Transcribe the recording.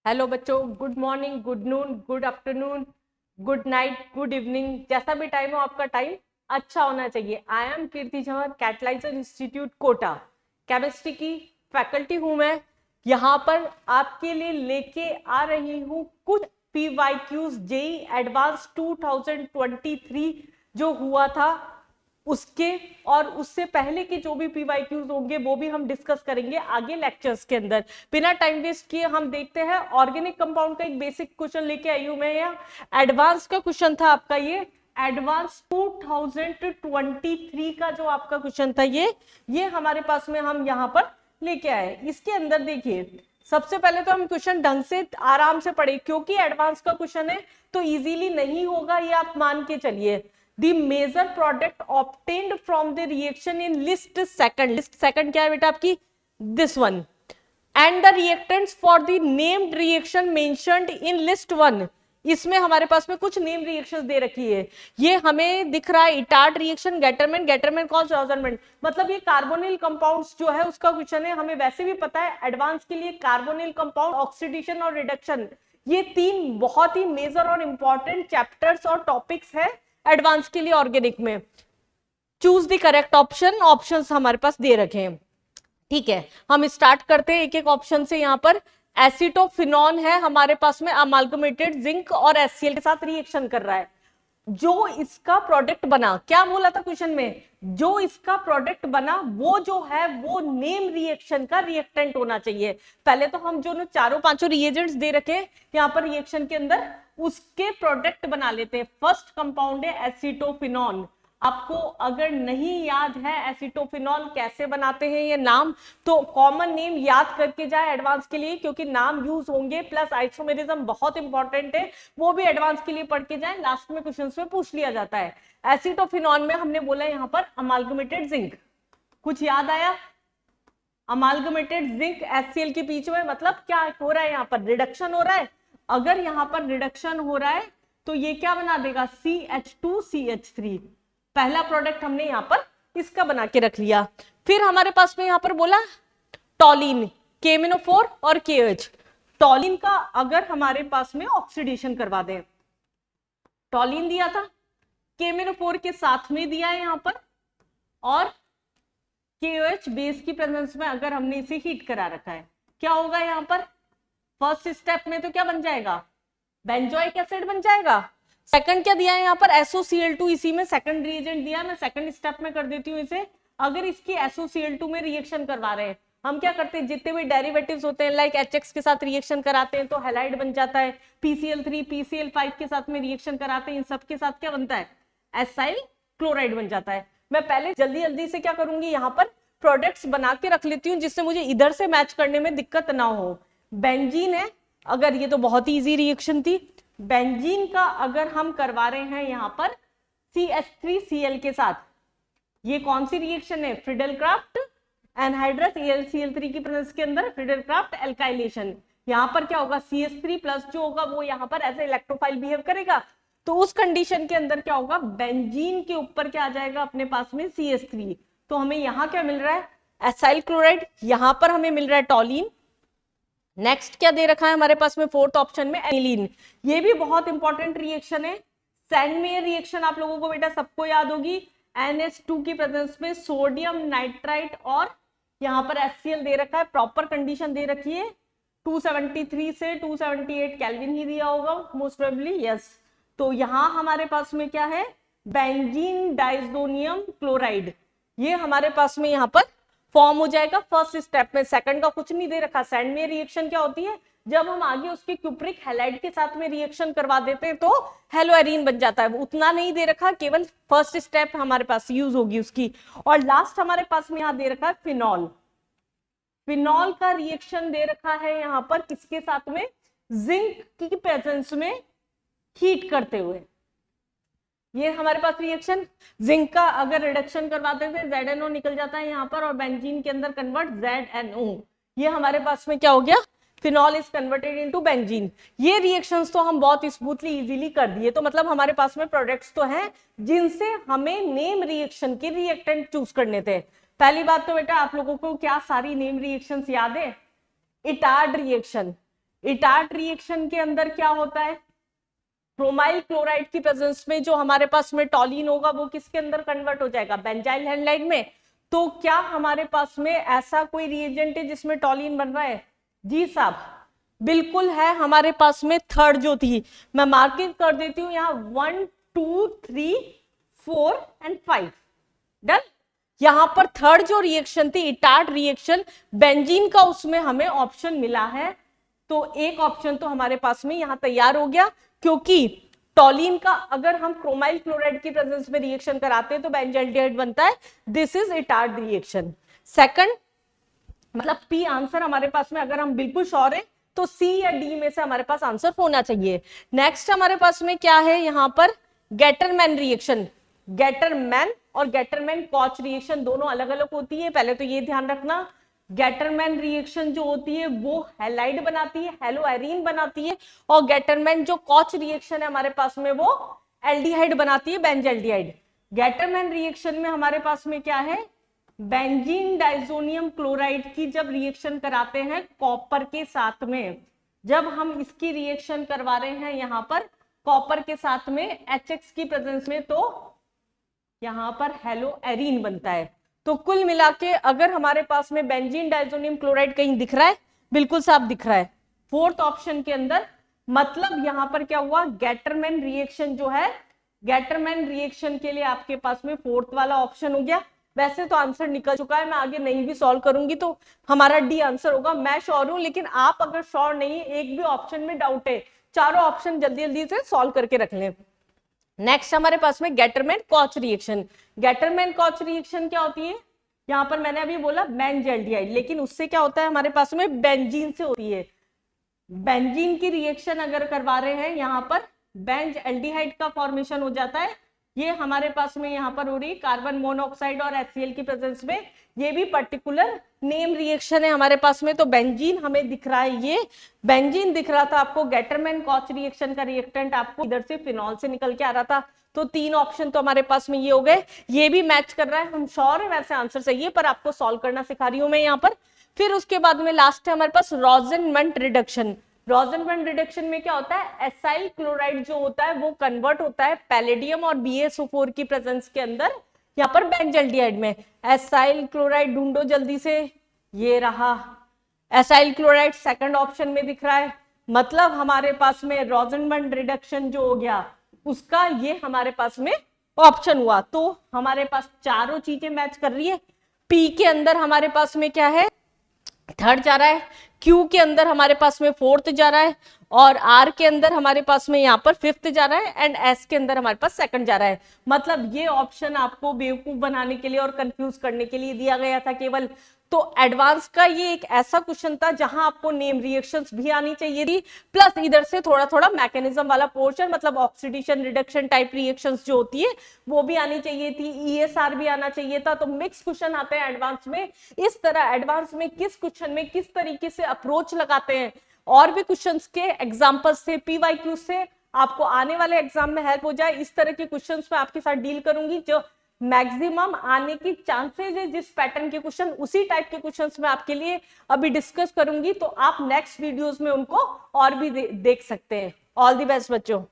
Hello बच्चों, good morning, good noon, good afternoon, good night, good evening, जैसा भी time हो आपका टाइम अच्छा होना चाहिए। I am Kirti Jhanwar, catalyser institute Kota, chemistry की फैकल्टी हूं मैं। यहाँ पर आपके लिए लेके आ रही हूँ कुछ PYQs जेई एडवांस 2023 जो हुआ था उसके, और उससे पहले के जो भी PYQs होंगे वो भी हम डिस्कस करेंगे आगे लेक्चर्स के अंदर। बिना टाइम वेस्ट किए हम देखते हैं। ऑर्गेनिक कंपाउंड का एक बेसिक क्वेश्चन लेके आई हूं मैं। यहाँ एडवांस का क्वेश्चन था आपका, ये एडवांस 2023 का जो आपका क्वेश्चन था ये हमारे पास में हम यहाँ पर लेके आए। इसके अंदर देखिए, सबसे पहले तो हम क्वेश्चन ढंग से आराम से पढ़े, क्योंकि एडवांस का क्वेश्चन है तो इजीली नहीं होगा ये आप मान के चलिए। The major product obtained from the reaction in list second क्या है बेटा आपकी, this one, and the reactants for the named reaction mentioned in list 1। इसमें हमारे पास में कुछ नेम रिएक्शंस दे रखी है। ये हमें दिख रहा है इटार्ड रिएक्शन, गेटरमैन कॉज रॉजरमैंड, मतलब ये कार्बोनिल कंपाउंड्स जो है उसका क्वेश्चन है। हमें वैसे भी पता है एडवांस के लिए कार्बोनिल कंपाउंड, ऑक्सीडेशन और रिडक्शन, ये तीन बहुत ही मेजर और इंपॉर्टेंट चैप्टर्स और टॉपिक्स है एडवांस के लिए ऑर्गेनिक में। Choose the correct option, options हमारे पास दे रखे हैं। ठीक है, हम स्टार्ट करते हैं एक एक ऑप्शन से। यहाँ पर एसिटोफिनॉन है हमारे पास में, अमाल्गमेटेड जिंक और HCl के साथ रिएक्शन कर रहा है। जो इसका प्रोडक्ट बना, क्या बोला था क्वेश्चन में, जो इसका प्रोडक्ट बना वो जो है वो नेम रिएक्शन का रिएक्टेंट होना चाहिए। पहले तो हम जो चारों पांचों रिएजेंट्स दे रखे यहाँ पर रिएक्शन के अंदर, उसके प्रोडक्ट बना लेते हैं। फर्स्ट कंपाउंड है एसिटोफिनॉन। आपको अगर नहीं याद है एसिटोफिनॉल कैसे बनाते हैं ये नाम, तो कॉमन नेम याद करके जाए एडवांस के लिए, क्योंकि नाम यूज होंगे, प्लस आइसोमेरिज्म बहुत इंपॉर्टेंट है, वो भी एडवांस के लिए पढ़ के जाए, लास्ट में क्वेश्चंस में पूछ लिया जाता है। एसिटोफिनॉल में हमने बोला यहाँ पर अमाल्गमेटेड जिंक, कुछ याद आया? अमाल्गमेटेड जिंक HCl के बीच में, मतलब क्या हो रहा है यहाँ पर, रिडक्शन हो रहा है। अगर यहाँ पर रिडक्शन हो रहा है तो ये क्या बना देगा, CH2CH3। पहला प्रोडक्ट हमने यहाँ पर इसका बना के रख लिया। फिर हमारे पास में यहाँ पर बोला टॉलिन, KMnO4 और KOH। टॉलिन का अगर हमारे पास में ऑक्सीडेशन करवा दे, टॉलिन दिया था, KMnO4 के साथ में दिया है यहाँ पर, और KOH बेस की प्रेजेंस में अगर हमने इसे हीट करा रखा है, क्या होगा यहाँ पर, फर्स्ट स्टेप में तो क्या बन जाएगा, बेंजोइक एसिड बन जाएगा। सेकंड क्या दिया है यहाँ पर, SOCl2, इसी में सेकंड रिएजेंट दिया, मैं सेकंड स्टेप में कर देती हूँ इसे। अगर इसकी SOCl2 में रिएक्शन करवा रहे हैं, हम क्या करते हैं, जितने भी डेरिवेटिव्स होते हैं लाइक HX के साथ रिएक्शन कराते हैं तो हैलाइड बन जाता है, PCl3 PCl5 के साथ में रिएक्शन कराते हैं, इन सब के साथ क्या बनता है, एसाइल क्लोराइड बन जाता है। मैं पहले जल्दी जल्दी से क्या करूंगी, यहाँ पर प्रोडक्ट्स बना के रख लेती हूँ जिससे मुझे इधर से मैच करने में दिक्कत ना हो। बेंजीन है, अगर ये तो बहुत ही इजी रिएक्शन थी, बेंजीन का अगर हम करवा रहे हैं यहाँ पर CH3Cl के साथ, ये कौन सी रिएक्शन है, फ्रिडल-क्राफ्ट एनहाइड्रस AlCl3 की प्रेजेंस के अंदर फ्रिडल-क्राफ्ट एल्काइलेशन। यहाँ पर क्या होगा, CH3 प्लस जो होगा वो यहाँ पर ऐसे इलेक्ट्रोफाइल बिहेव करेगा, तो उस कंडीशन के अंदर क्या होगा, बेंजीन के ऊपर क्या आ जाएगा अपने पास में CH3। तो हमें यहाँ क्या मिल रहा है, एसाइल क्लोराइड, यहाँ पर हमें मिल रहा है टॉलिन। नेक्स्ट क्या दे रखा है हमारे पास में फोर्थ ऑप्शन में, एनिलीन। ये भी बहुत इंपॉर्टेंट रिएक्शन है, सैंडमेयर रिएक्शन आप लोगों को बेटा सबको याद होगी। NH2 की प्रेजेंस में सोडियम नाइट्राइट और यहाँ पर HCl दे रखा है, प्रॉपर कंडीशन दे रखी है, 273 से 278 केल्विन ही दिया होगा मोस्ट प्रोबेबली, यस। तो यहाँ हमारे पास में क्या है, बेंजीन डाइजोनियम क्लोराइड, ये हमारे पास में यहाँ पर फॉर्म हो जाएगा फर्स्ट स्टेप में। सेकंड का कुछ नहीं दे रखा। सैंड में रिएक्शन क्या होती है, जब हम आगे उसके क्यूप्रिक हैलाइड के साथ में रिएक्शन करवा देते हैं तो हेलोएरीन बन जाता है, उतना नहीं दे रखा, केवल फर्स्ट स्टेप हमारे पास यूज होगी उसकी। और लास्ट हमारे पास में यहाँ दे रखा है फिनॉल। फिनॉल का रिएक्शन दे रखा है यहाँ पर किसके साथ में, जिंक की प्रेजेंस में हीट करते हुए। ये हमारे पास रिएक्शन, जिंक का अगर रिडक्शन करवाते थे ZNO निकल जाता है यहाँ पर, और बेंजीन के अंदर कन्वर्ट ZNO। ये हमारे पास में क्या हो गया, phenol is converted into benzene. ये रिएक्शंस तो हम बहुत स्मूथली इजीली कर दिए। तो मतलब हमारे पास में प्रोडक्ट्स तो हैं जिनसे हमें नेम रिएक्शन के रिएक्टेंट चूज करने थे। पहली बात तो बेटा आप लोगों को क्या सारी नेम रिएक्शंस याद है, इटार्ड रिएक्शन, इटार्ट रिएक्शन के अंदर क्या होता है, क्रोमाइल क्लोराइड की प्रेजेंस में जो हमारे पास में टॉलिन होगा वो किसके अंदर कन्वर्ट हो जाएगा, बेंजाइल हैलाइड में। तो क्या हमारे पास में ऐसा कोई रिएजेंट है जिसमें टॉलिन बन रहा है? जी साहब, बिल्कुल है हमारे पास में। थर्ड जो थी, मैं मार्किंग कर देती हूँ यहाँ, 1 2 3 4 एंड 5, डन। यहां पर थर्ड जो रिएक्शन थी इटार्ट रिएक्शन, बेंजीन का, उसमें हमें ऑप्शन मिला है। तो एक ऑप्शन तो हमारे पास में यहां तैयार हो गया, क्योंकि टॉलिन का अगर हम क्रोमाइल क्लोराइड की प्रेजेंस में रिएक्शन कराते हैं तो बेंजाल्डिहाइड बनता है। This is Etard reaction. Second मतलब पी आंसर हमारे पास में, अगर हम बिल्कुल श्योर है तो सी या डी में से हमारे पास आंसर होना चाहिए। नेक्स्ट हमारे पास में क्या है यहां पर, गेटरमैन रिएक्शन। गेटरमैन और गेटरमैन कॉच रिएक्शन दोनों अलग अलग होती है, पहले तो ये ध्यान रखना। गेटरमैन रिएक्शन जो होती है वो हैलाइड बनाती है, हेलोएरीन बनाती है, और गेटरमैन जो कॉच रिएक्शन है हमारे पास में वो एल्डिहाइड बनाती है, बेंजाल्डिहाइड। गेटरमैन रिएक्शन में हमारे पास में क्या है, बेंजीन डाइजोनियम क्लोराइड की जब रिएक्शन कराते हैं कॉपर के साथ में, जब हम इसकी रिएक्शन करवा रहे हैं यहां पर कॉपर के साथ में HX की प्रेजेंस में, तो यहां पर हेलोएरीन बनता है। तो कुल मिला के अगर हमारे पास में बेंजीन डाइजोनियम क्लोराइड कहीं दिख रहा है, बिल्कुल साफ दिख रहा है फोर्थ ऑप्शन के अंदर, मतलब यहां पर क्या हुआ, गेटरमैन रिएक्शन जो है, गेटरमैन रिएक्शन के लिए आपके पास में फोर्थ वाला ऑप्शन हो गया। वैसे तो आंसर निकल चुका है, मैं आगे नहीं भी सॉल्व करूंगी तो हमारा डी आंसर होगा, मैं श्योर हूं। लेकिन आप अगर श्योर नहीं है, एक भी ऑप्शन में डाउट है, चारों ऑप्शन जल्दी जल्दी से सॉल्व करके रख लें। नेक्स्ट हमारे पास में गेटरमैन कॉच रिएक्शन। गेटरमैन कॉच रिएक्शन क्या होती है, यहां पर मैंने अभी बोला बेंजाल्डिहाइड, लेकिन उससे क्या होता है हमारे पास में, बेंजीन से होती है। बेंजीन की रिएक्शन अगर करवा रहे हैं यहां पर बेंजाल्डिहाइड का फॉर्मेशन हो जाता है। ये हमारे पास में यहां पर हो रही है कार्बन मोनोऑक्साइड और HCl की प्रेजेंस में, ये भी पर्टिकुलर नेम रिएक्शन है हमारे पास में। तो बेंजीन हमें दिख रहा है, ये बेंजीन दिख रहा था आपको, गेटरमैन कॉच रिएक्शन का रिएक्टेंट आपको इधर से फिनॉल से निकल के आ रहा था। तो तीन ऑप्शन तो हमारे पास में ये हो गए, ये भी मैच कर रहा है, हम श्योर है वैसे आंसर सही है, पर आपको सॉल्व करना सिखा रही हूं मैं यहाँ पर। फिर उसके बाद में लास्ट है हमारे पास रोजेनमंट रिडक्शन। रोजेनमंट रिडक्शन में क्या होता है, एसाइल क्लोराइड जो होता है वो कन्वर्ट होता है पैलेडियम और BaSO4 की प्रेजेंस के अंदर, यहाँ पर बेंजाल्डिहाइड में। एसाइल क्लोराइड ढूंढो जल्दी से, ये रहा एसाइल क्लोराइड, सेकंड ऑप्शन में दिख रहा है। मतलब हमारे पास में रोजेनमंट रिडक्शन जो हो गया उसका ये हमारे पास में ऑप्शन हुआ। तो हमारे पास चारों चीजें मैच कर रही है। पी के अंदर हमारे पास में क्या है, थर्ड जा रहा है, क्यू के अंदर हमारे पास में फोर्थ जा रहा है, और आर के अंदर हमारे पास में यहाँ पर फिफ्थ जा रहा है, एंड एस के अंदर हमारे पास सेकंड जा रहा है। मतलब ये ऑप्शन आपको बेवकूफ बनाने के लिए और कंफ्यूज करने के लिए दिया गया था केवल। तो एडवांस का ये एक ऐसा क्वेश्चन था जहां आपको नेम रिएक्शंस भी आनी चाहिए थी, प्लस इधर से थोड़ा थोड़ा मैकेनिज्म वाला पोर्शन, मतलब ऑक्सीडेशन रिडक्शन टाइप रिएक्शंस जो होती है वो भी आनी चाहिए थी, ESR भी आना चाहिए था। तो मिक्स क्वेश्चन आते हैं एडवांस में इस तरह। एडवांस में किस क्वेश्चन में किस तरीके से अप्रोच लगाते हैं, और भी क्वेश्चंस के एग्जांपल्स से, PYQ से आपको आने वाले एग्जाम में हेल्प हो जाए, इस तरह के क्वेश्चंस में आपके साथ डील करूंगी जो मैक्सिमम आने की चांसेस है। जिस पैटर्न के क्वेश्चन, उसी टाइप के क्वेश्चंस में आपके लिए अभी डिस्कस करूंगी, तो आप नेक्स्ट वीडियोस में उनको और भी देख सकते हैं। ऑल द बेस्ट बच्चों।